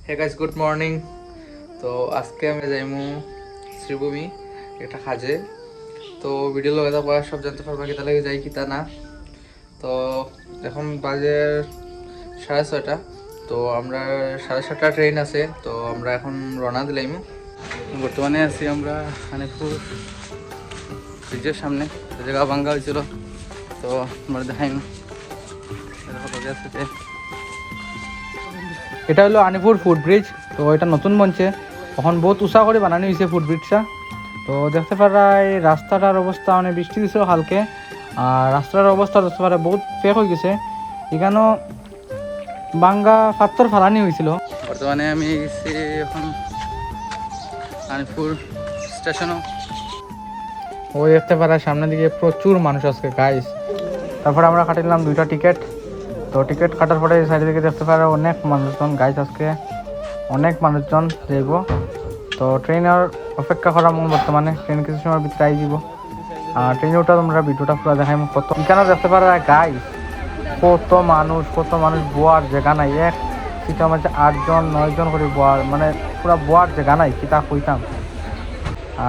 Hey guys, good morning. তো আজকে আমি যাইমু শ্রীভূমি একটা কাজে। তো ভিডিও লগে থাকবা, সব জানতে পারবা কিতা লাগে যাই কিতা না। তো এখন বাজে 6:30। তো আমরা 7:30 ট্রেন আছে, তো আমরা এখন রওনা দিলাইমু। বর্তমানে আছি আমরা খানিকপুর ব্রিজের সামনে, জায়গা ভাঙ্গা হয়েছিল, তো আমরা দেখাইমু। এটা হলো আনিপুর ফুট ব্রিজ। তো এটা নতুন বনছে, এখন বহুত উঁচা করে বানানো হয়েছে ফুট ব্রিজটা। তো দেখতে পারা এই রাস্তাটার অবস্থা, মানে বৃষ্টি দিছিল হালকে, আর রাস্তার অবস্থা দেখতে পারা বহুত ফেক হয়ে গেছে। এখানেও বাঙ্গা পাথর ফালানি হয়েছিল। বর্তমানে আমি গেছি এখন আনিপুর স্টেশনও। ওই দেখতে পারা সামনের দিকে প্রচুর মানুষ আজকে গাইস। তারপরে আমরা কাটিলাম 2টা টিকিট। তো টিকিট কাটার পরে সাইডে দিকে দেখতে পারে অনেক মানুষজন গাইস, আজকে অনেক মানুষজন যাইব। তো ট্রেনের অপেক্ষা করা মন, বর্তমানে ট্রেন কিছু সময় ভিতরে আই যাব। আর ট্রেনে ওটা তোমরা ভিডিওটা পুরো দেখাই। কত এখানে দেখতে পারে গাইস, কত মানুষ বোয়ার জায়গা নাই। এক সিটের মাঝে 8জন 9জন করে বোয়ার, মানে পুরো বোয়ার জায়গা নাই, কিতা কইতাম।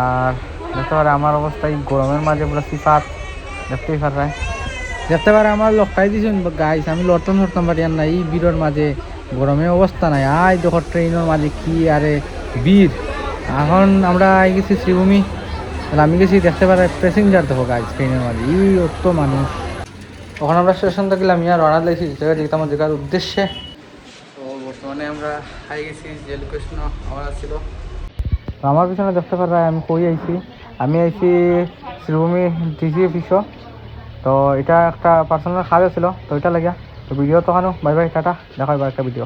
আর দেখতে পারে আমার অবস্থা এই গরমের মাঝে পুরো সিফাত দেখতেই পারে। দেখতে পারে আমার লক্ষাই দিয়েছেন গাইস, আমি লড়তাম পারি আর না এই ভিড়ের মাঝে, গরমে অবস্থা নাই। আয় দেখো ট্রেনের মাঝে কি আরে ভিড়। এখন আমরা গেছি শ্রীভূমি, আমি গেছি দেখতে পারে প্যাসেঞ্জার দেখো গাইস ট্রেনের মাঝে এই অত মানুষ। তখন আমরা স্টেশন থেকে গেলাম ইয়ার রওনা দিয়েছি জায়গা যেতাম জায়গার উদ্দেশ্যে। তো বর্তমানে আমরা হাই গেছি যে লোকেশন আমার ছিল। তো আমার পিছনে দেখতে পারা আমি কই আইছি, আমি আইছি শ্রীভূমি ডিসি অফিসও। তো এটা একটা পার্সোনাল কাজ ছিল, তো এটা লাগিয়া। তো ভিডিও তো বাই বাই, টাটা, দেখা হয় একটা ভিডিও।